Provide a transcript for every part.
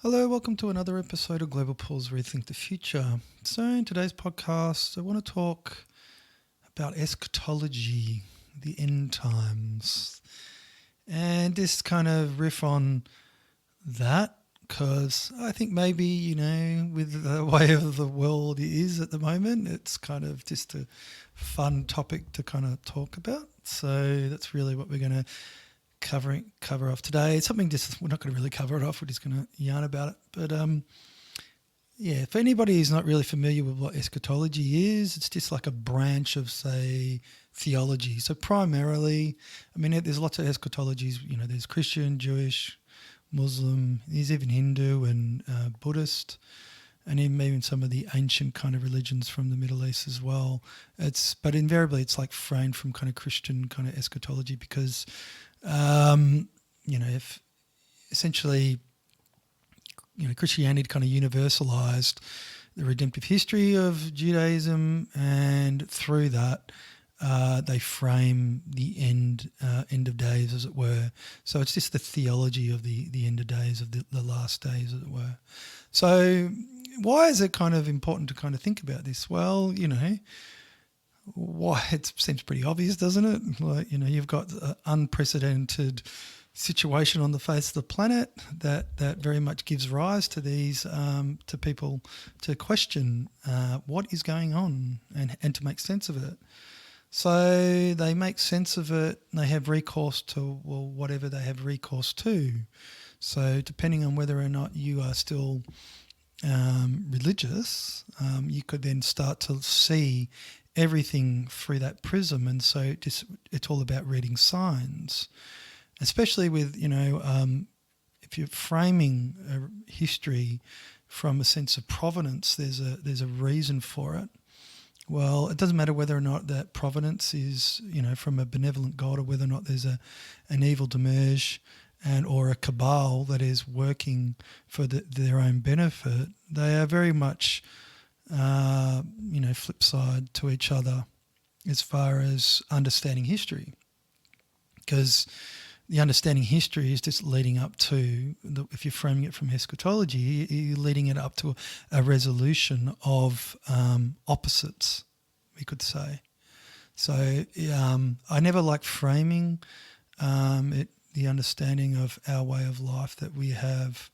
Hello, welcome to another episode of Global Pools Rethink the Future. So, in today's podcast, I want to talk about eschatology, the end times, and just kind of riff on that because I think maybe, with the way of the world is at the moment, it's kind of just a fun topic to kind of talk about. So, that's really what we're going to cover off today. It's something just we're not going to really cover it off. We're just going to yarn about it. But if anybody is not really familiar with what eschatology is, it's just like a branch of, say, theology. So primarily, there's lots of eschatologies. There's Christian, Jewish, Muslim. There's even Hindu and Buddhist, and even some of the ancient kind of religions from the Middle East as well. But invariably it's like framed from kind of Christian kind of eschatology because if essentially, Christianity kind of universalized the redemptive history of Judaism, and through that, they frame the end of days, as it were. So it's just the theology of the end of days, of the last days, as it were. So why is it kind of important to kind of think about this? Well, why it seems pretty obvious, doesn't it? Like, you've got an unprecedented situation on the face of the planet that very much gives rise to these to people to question what is going on and to make sense of it. So they make sense of it and they have recourse to whatever they have recourse to. So depending on whether or not you are still religious, you could then start to see everything through that prism. And so it's all about reading signs, especially with, if you're framing a history from a sense of providence, there's a reason for it. Well, it doesn't matter whether or not that providence is, from a benevolent God, or whether or not there's an evil demerge or a cabal that is working for their own benefit. They are very much flip side to each other as far as understanding history, because the understanding history is just leading up to, if you're framing it from eschatology, you're leading it up to a resolution of opposites, we could say. So I never like framing the understanding of our way of life that we have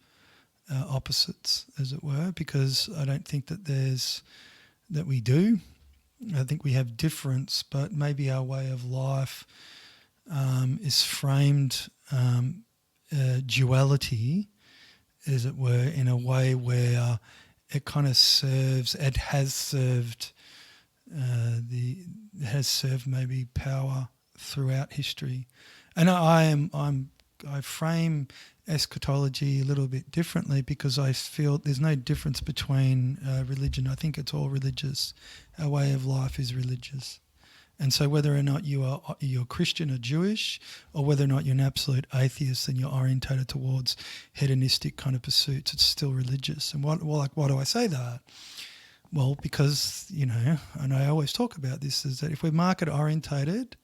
opposites, as it were, because I don't think that we do. I think we have difference, but maybe our way of life is framed duality, as it were, in a way where it kind of serves, it has served maybe power throughout history. And I frame eschatology a little bit differently because I feel there's no difference between religion. I think it's all religious. Our way of life is religious. And so whether or not you're Christian or Jewish, or whether or not you're an absolute atheist and you're orientated towards hedonistic kind of pursuits, it's still religious. And why do I say that? Well, because, and I always talk about this, is that if we're market orientated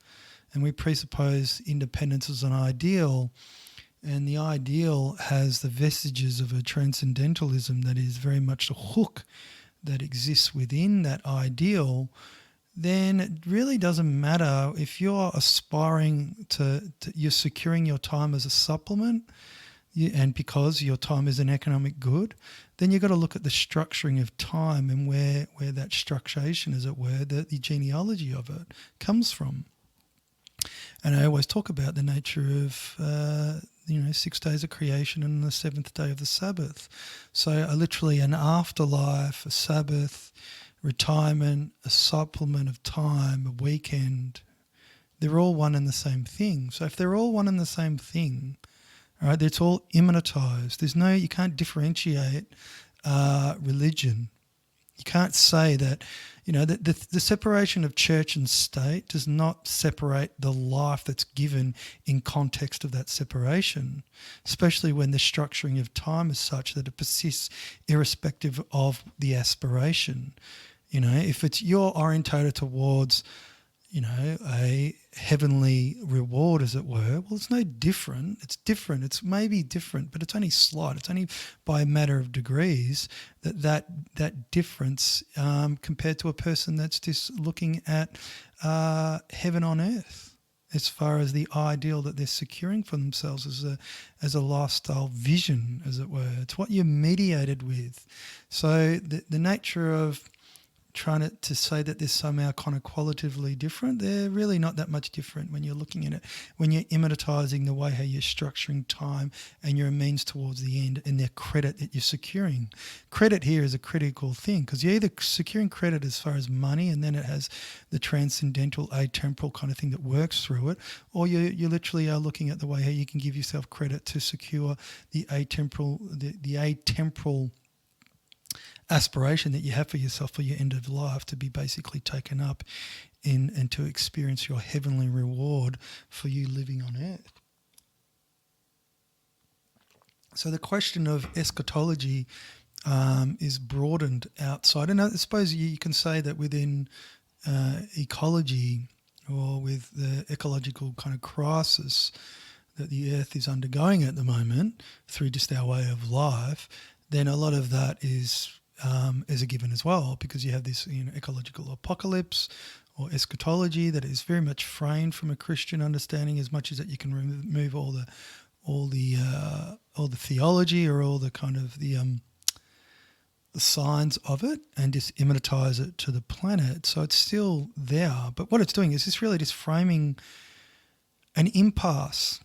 and we presuppose independence as an ideal, and the ideal has the vestiges of a transcendentalism that is very much the hook that exists within that ideal, then it really doesn't matter if you're aspiring to you're securing your time as a supplement, and because your time is an economic good, then you've got to look at the structuring of time and where that structuration, as it were, the genealogy of it comes from. And I always talk about the nature of 6 days of creation and the seventh day of the Sabbath. So literally an afterlife, a Sabbath, retirement, a supplement of time, a weekend, they're all one and the same thing. So if they're all one and the same thing, all right, it's all immanentized. You can't differentiate religion. You can't say that, the separation of church and state does not separate the life that's given in context of that separation, especially when the structuring of time is such that it persists irrespective of the aspiration. If you're orientated towards, a heavenly reward, as it were. Well, it's no different. It's different. It's maybe different, but it's only slight. It's only by a matter of degrees that difference compared to a person that's just looking at heaven on earth, as far as the ideal that they're securing for themselves as a lifestyle vision, as it were. It's what you're mediated with. So the nature of trying to say that they're somehow kind of qualitatively different, they're really not that much different when you're looking at it, when you're immanentizing the way how you're structuring time and you're a means towards the end and the credit that you're securing. Credit here is a critical thing, because you're either securing credit as far as money, and then it has the transcendental atemporal kind of thing that works through it, or you literally are looking at the way how you can give yourself credit to secure the atemporal aspiration that you have for yourself for your end of life, to be basically taken up in and to experience your heavenly reward for you living on earth. So the question of eschatology is broadened outside, and I suppose you can say that within ecology, or with the ecological kind of crisis that the earth is undergoing at the moment through just our way of life, then a lot of that is a given as well, because you have this ecological apocalypse or eschatology that is very much framed from a Christian understanding, as much as that you can remove all the theology or all the kind of the signs of it and just immanentize it to the planet. So it's still there, but what it's doing is it's really just framing an impasse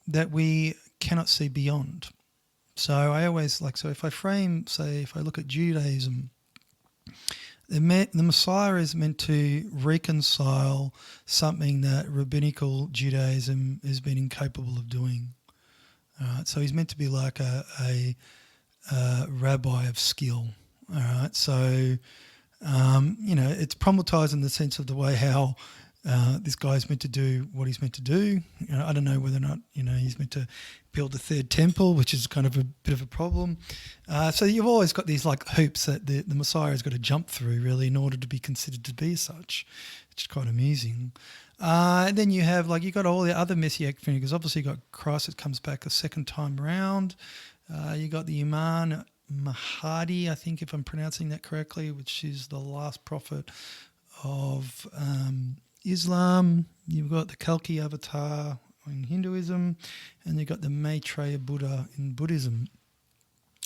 that we cannot see beyond. So I always if I look at Judaism, the Messiah is meant to reconcile something that rabbinical Judaism has been incapable of doing. So he's meant to be like a rabbi of skill. All right, so it's problematized in the sense of the way how this guy's meant to do what he's meant to do. I don't know whether or not he's meant to build the third temple, which is kind of a bit of a problem. So you've always got these hoops that the Messiah has got to jump through, really, in order to be considered to be such. It's quite amusing. And then you have you got all the other messianic figures. Obviously, you got Christ that comes back a second time round. You got the Imam Mahdi, I think, if I'm pronouncing that correctly, which is the last prophet of Islam. You've got the Kalki avatar in Hinduism, and you've got the Maitreya Buddha in Buddhism.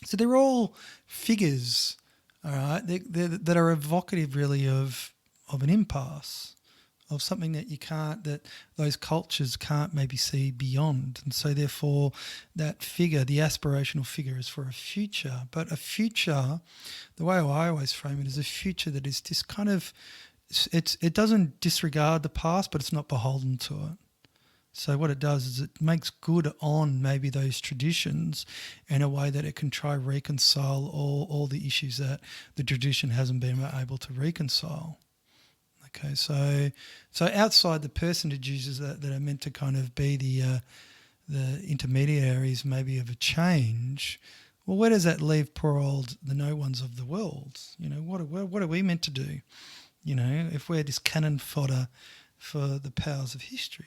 So they're all figures, all right, that are evocative, really, of an impasse, of something that those cultures can't maybe see beyond. And so therefore that figure, the aspirational figure, is for a future. But a future, the way I always frame it, is a future that is just kind of, it doesn't disregard the past, but it's not beholden to it. So what it does is it makes good on maybe those traditions in a way that it can try reconcile all the issues that the tradition hasn't been able to reconcile. Okay, so outside the personages that are meant to kind of be the intermediaries maybe of a change, well, where does that leave poor old the no ones of the world? What are we meant to do? If we're just cannon fodder for the powers of history.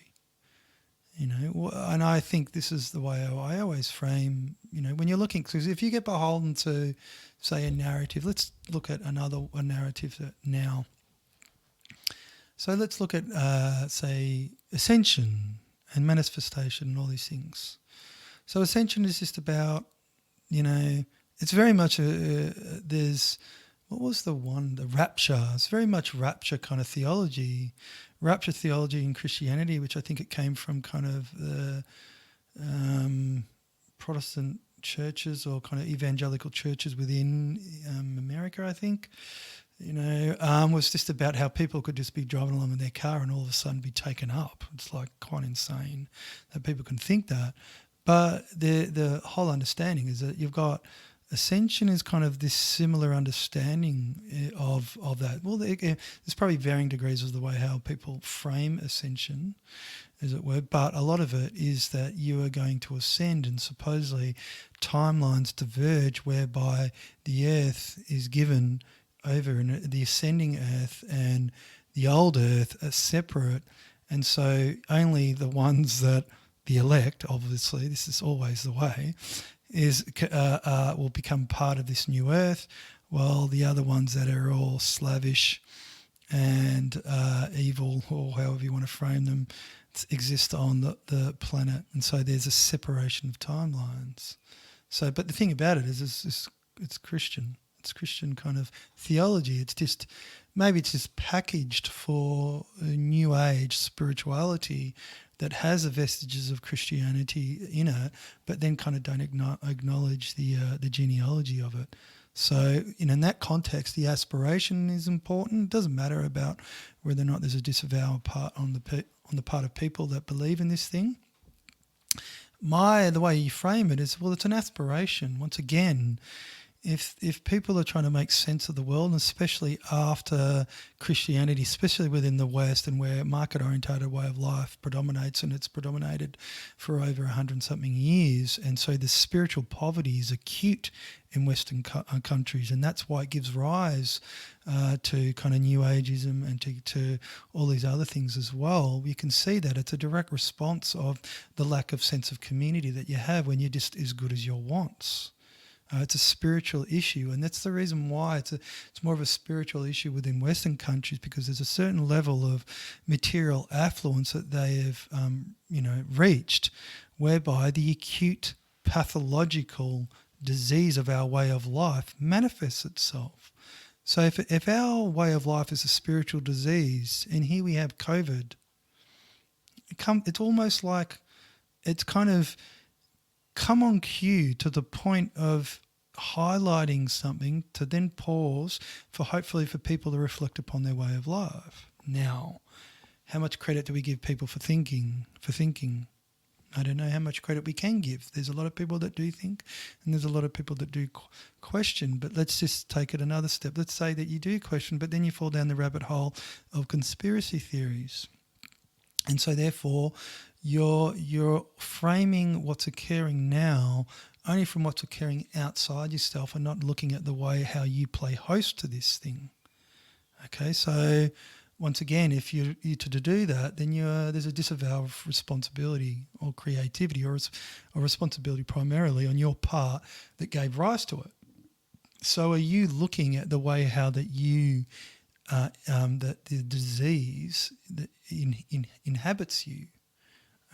And I think this is the way I always frame, when you're looking, because if you get beholden to, say, a narrative, let's look at a narrative now. So let's look at, say, Ascension and manifestation and all these things. So Ascension is just about, it's very much there's, what was the rapture? It's very much rapture kind of theology. Rapture theology in Christianity, which I think it came from kind of the Protestant churches or kind of evangelical churches within America, I think. Was just about how people could just be driving along in their car and all of a sudden be taken up. It's quite insane that people can think that. But the whole understanding is that you've got Ascension is kind of this similar understanding of that. Well, there's probably varying degrees of the way how people frame Ascension, as it were, but a lot of it is that you are going to ascend, and supposedly timelines diverge whereby the earth is given over, and the ascending earth and the old earth are separate, and so only the ones that the elect, obviously, this is always the way, will become part of this new earth, while the other ones that are all slavish and evil, or however you want to frame them, exist on the planet. And so there's a separation of timelines. So, but the thing about it is it's Christian. It's Christian kind of theology. It's just, maybe it's just packaged for a new age spirituality that has the vestiges of Christianity in it, but then kind of don't acknowledge the genealogy of it. So, in that context, the aspiration is important. It doesn't matter about whether or not there's a disavowal part on the part of people that believe in this thing. The way you frame it is, well, it's an aspiration. Once again, if people are trying to make sense of the world, and especially after Christianity, especially within the West, and where market-orientated way of life predominates, and it's predominated for over 100-something years, and so the spiritual poverty is acute in Western countries, and that's why it gives rise to kind of New Ageism and to all these other things as well. You can see that it's a direct response of the lack of sense of community that you have when you're just as good as your wants. It's a spiritual issue, and that's the reason why it's more of a spiritual issue within Western countries, because there's a certain level of material affluence that they have, reached, whereby the acute pathological disease of our way of life manifests itself. So if our way of life is a spiritual disease, and here we have COVID, it's almost like it's kind of come on cue to the point of highlighting something to then pause hopefully for people to reflect upon their way of life. Now, how much credit do we give people for thinking? I don't know how much credit we can give. There's a lot of people that do think, and there's a lot of people that do question, but let's just take it another step. Let's say that you do question, but then you fall down the rabbit hole of conspiracy theories. And so therefore, you're framing what's occurring now only from what's occurring outside yourself, and not looking at the way how you play host to this thing. Okay, so once again, if you're to do that, then there's a disavowal of responsibility or creativity, or responsibility primarily on your part that gave rise to it. So are you looking at the way how that you that the disease that inhabits you?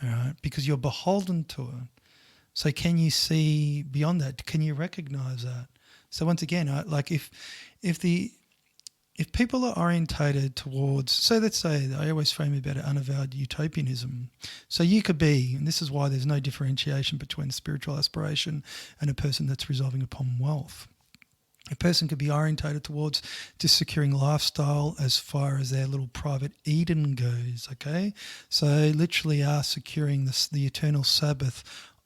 All right, because you're beholden to it. So can you see beyond that? Can you recognize that? So once again, if people are orientated towards, so let's say, I always frame it about unavowed utopianism. So you could be, and this is why there's no differentiation between spiritual aspiration and a person that's resolving upon wealth. A person could be orientated towards just securing lifestyle as far as their little private Eden goes, okay? So literally are securing the eternal Sabbath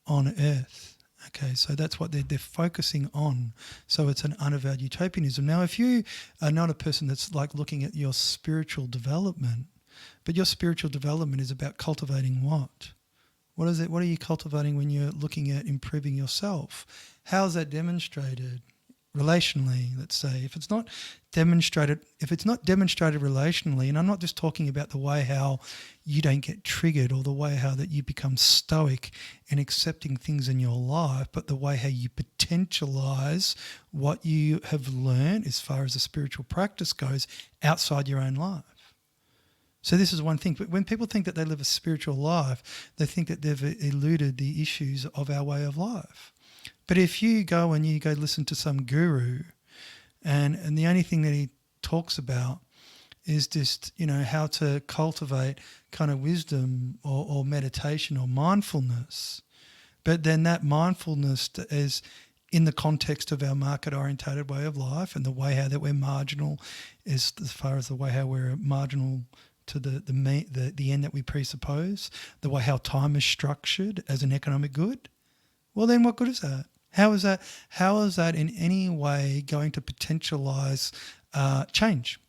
on earth. Okay, so that's what they're focusing on. So it's an unavowed utopianism. Now, if you are not a person that's like looking at your spiritual development, but your spiritual development is about cultivating what? What is it? What are you cultivating when you're looking at improving yourself? How is that demonstrated? Relationally, let's say, if it's not demonstrated relationally, and I'm not just talking about the way how you don't get triggered or the way how that you become stoic in accepting things in your life, but the way how you potentialize what you have learned as far as a spiritual practice goes outside your own life. So this is one thing. But when people think that they live a spiritual life, they think that they've eluded the issues of our way of life. But if you go listen to some guru, and the only thing that he talks about is just, how to cultivate kind of wisdom or meditation or mindfulness, but then that mindfulness is in the context of our market-orientated way of life, and the way how that we're marginal as far as the way how we're marginal to the end that we presuppose, the way how time is structured as an economic good, well then what good is that? How is that in any way going to potentialize change?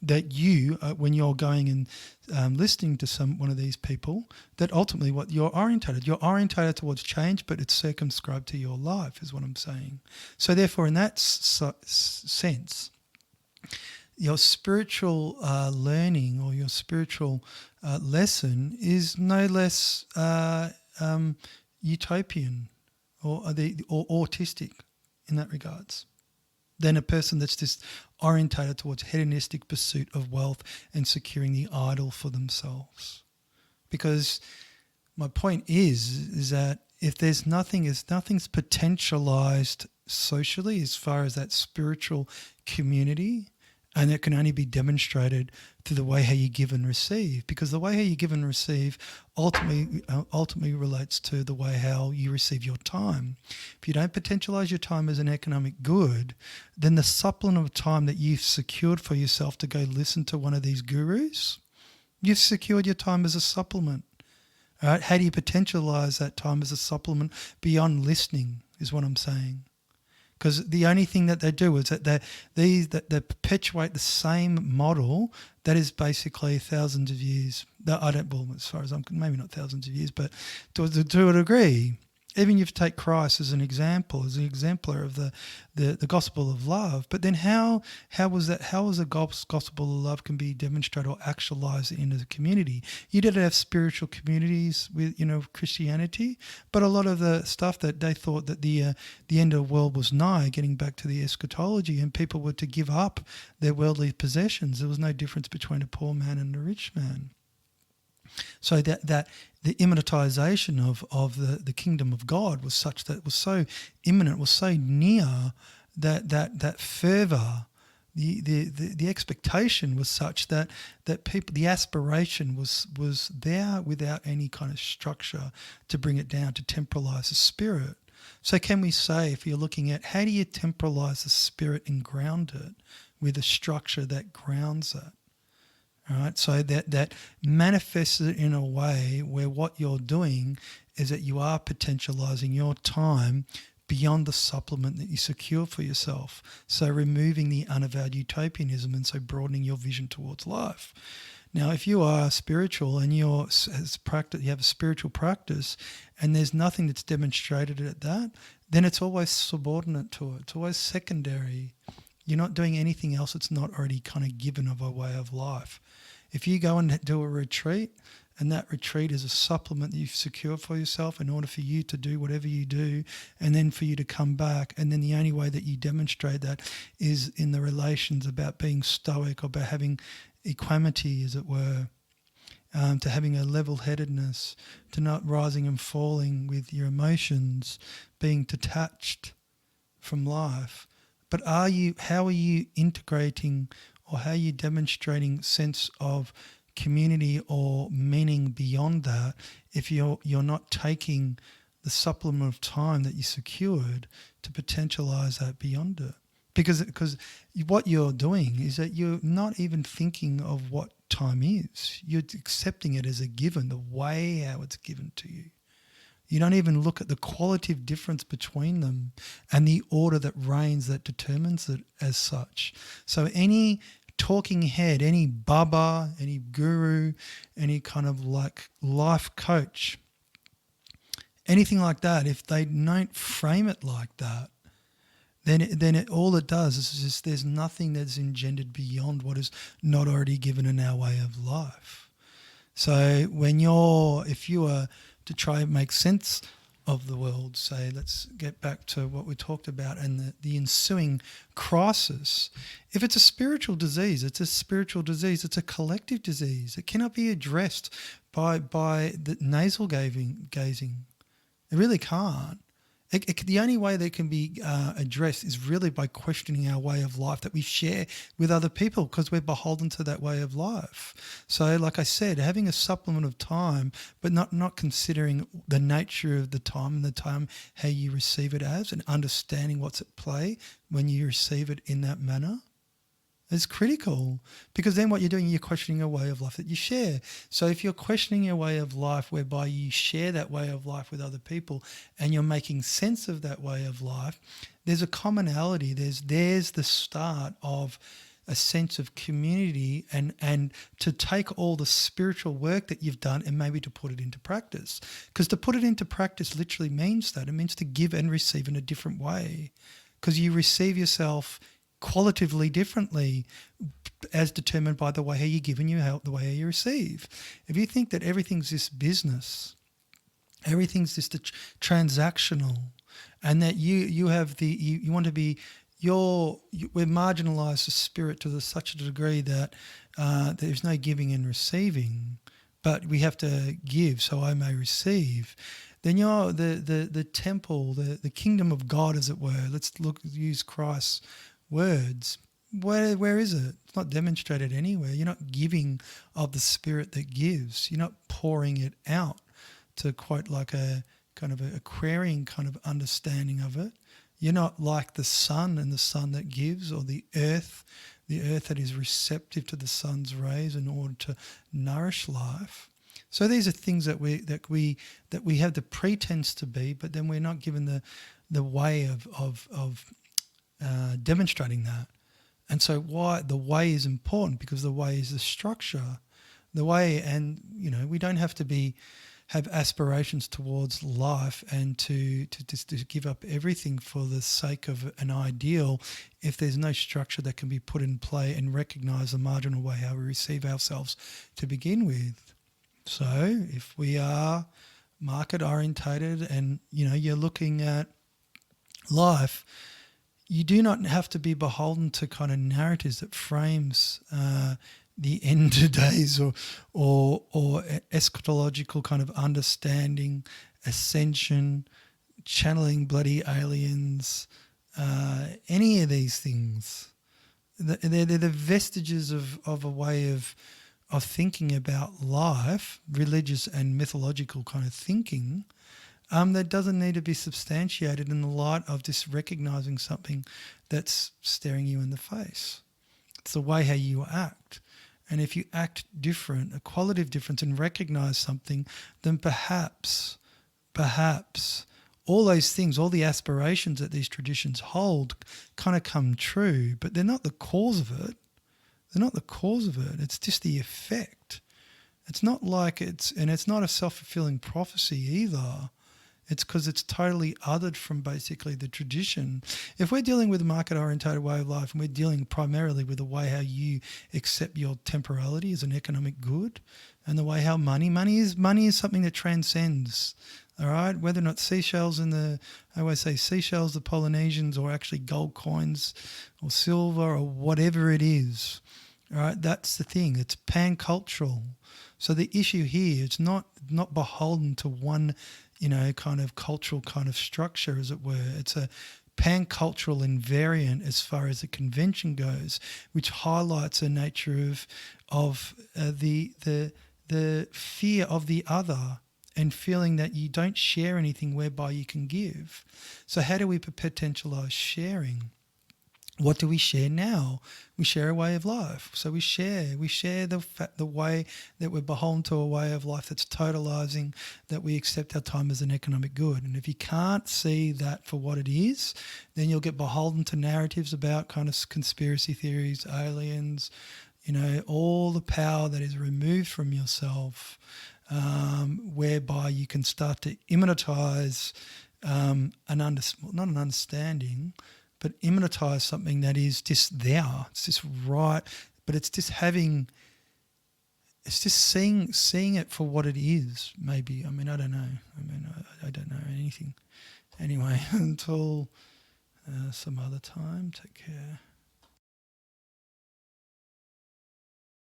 That you, when you're going and listening to one of these people, that ultimately what you're orientated towards change, but it's circumscribed to your life, is what I'm saying. So therefore, in that sense, your spiritual learning or your spiritual lesson is no less utopian or autistic in that regards than a person that's just orientated towards hedonistic pursuit of wealth and securing the idol for themselves. Because my point is that if nothing's potentialized socially as far as that spiritual community, and it can only be demonstrated through the way how you give and receive, because the way how you give and receive ultimately relates to the way how you receive your time. If you don't potentialize your time as an economic good, then the supplement of time that you've secured for yourself to go listen to one of these gurus, you've secured your time as a supplement. All right? How do you potentialize that time as a supplement beyond listening is what I'm saying. Because the only thing that they do is that they perpetuate the same model that is basically thousands of years. As far as maybe not thousands of years, but to a degree. Even if you take Christ as an example, as an exemplar of the gospel of love, but then how was the gospel of love can be demonstrated or actualized into the community? You did have spiritual communities with Christianity, but a lot of the stuff that they thought that the end of the world was nigh, getting back to the eschatology, and people were to give up their worldly possessions. There was no difference between a poor man and a rich man. So that the immanentization of the kingdom of God was such that it was so imminent, was so near that fervor, the expectation was such that people, the aspiration was there without any kind of structure to bring it down, to temporalize the spirit. So can we say, if you're looking at how do you temporalize the spirit and ground it with a structure that grounds it? Right, so that manifests it in a way where what you're doing is that you are potentializing your time beyond the supplement that you secure for yourself. So removing the unavowed utopianism and so broadening your vision towards life. Now, if you are spiritual and you have a spiritual practice and there's nothing that's demonstrated at that, then it's always subordinate to it. It's always secondary. You're not doing anything else that's not already kind of given of a way of life. If you go and do a retreat and that retreat is a supplement that you've secured for yourself in order for you to do whatever you do and then for you to come back, and then the only way that you demonstrate that is in the relations about being stoic or about having equanimity, as it were, to having a level-headedness, to not rising and falling with your emotions, being detached from life. But how are you integrating or how are you demonstrating sense of community or meaning beyond that if you're not taking the supplement of time that you secured to potentialize that beyond it? Because what you're doing is that you're not even thinking of what time is. You're accepting it as a given, the way how it's given to you. You don't even look at the qualitative difference between them and the order that reigns that determines it as such. So any talking head, any baba, any guru, any kind of like life coach, anything like that, if they don't frame it like that, then all it does is just there's nothing that's engendered beyond what is not already given in our way of life. So if you are to try and make sense of the world, say, let's get back to what we talked about and the ensuing crisis. If it's a spiritual disease, it's a spiritual disease. It's a collective disease. It cannot be addressed by the nasal gazing. It really can't. The only way that it can be addressed is really by questioning our way of life that we share with other people, because we're beholden to that way of life. So like I said, having a supplement of time, but not considering the nature of the time and the time how you receive it as, and understanding what's at play when you receive it in that manner, is critical, because then what you're doing, you're questioning a way of life that you share. So if you're questioning your way of life whereby you share that way of life with other people and you're making sense of that way of life, there's a commonality. There's the start of a sense of community and to take all the spiritual work that you've done and maybe to put it into practice. Because to put it into practice literally means that. It means to give and receive in a different way, because you receive yourself qualitatively differently as determined by the way how you give and you help, the way how you receive. If you think that everything's this business, everything's just transactional, and that you have you want to be we're marginalised the spirit to such a degree that there's no giving and receiving, but we have to give so I may receive. Then you're the temple, the kingdom of God, as it were. Let's use Christ's words. Where is it? It's not demonstrated anywhere. You're not giving of the Spirit that gives. You're not pouring it out, to quote like a kind of a Aquarian kind of understanding of it. You're not like the sun, and the sun that gives, or the earth that is receptive to the sun's rays in order to nourish life. So these are things that we have the pretense to be, but then we're not given the way of demonstrating that. And so why the way is important, because the way is the structure, the way, and we don't have to have aspirations towards life and to give up everything for the sake of an ideal if there's no structure that can be put in play and recognise the marginal way how we receive ourselves to begin with. So if we are market orientated and you're looking at life, you do not have to be beholden to kind of narratives that frames the end of days or eschatological kind of understanding, ascension, channeling bloody aliens, any of these things. They're the vestiges of a way of thinking about life, religious and mythological kind of thinking, that doesn't need to be substantiated in the light of just recognising something that's staring you in the face. It's the way how you act. And if you act different, a qualitative difference, and recognise something, then perhaps all those things, all the aspirations that these traditions hold kind of come true, but they're not the cause of it. They're not the cause of it. It's just the effect. It's not like it's not a self-fulfilling prophecy either. It's because it's totally othered from basically the tradition. If we're dealing with a market-orientated way of life, and we're dealing primarily with the way how you accept your temporality as an economic good, and the way how money is something that transcends. All right, whether or not seashells I always say seashells, the Polynesians, or actually gold coins or silver or whatever it is. All right, that's the thing. It's pan-cultural. So the issue here is not beholden to one, kind of cultural kind of structure, as it were. It's a pan-cultural invariant as far as the convention goes, which highlights the nature of the fear of the other, and feeling that you don't share anything whereby you can give. So how do we potentialise sharing? What do we share now? We share a way of life. So we share the way that we're beholden to a way of life that's totalizing, that we accept our time as an economic good. And if you can't see that for what it is, then you'll get beholden to narratives about kind of conspiracy theories, aliens, all the power that is removed from yourself, whereby you can start to immanentize not an understanding, but immanentize something that is just there. It's just right, but it's just seeing it for what it is, maybe. I mean, I don't know. I don't know anything. Anyway, until some other time, take care.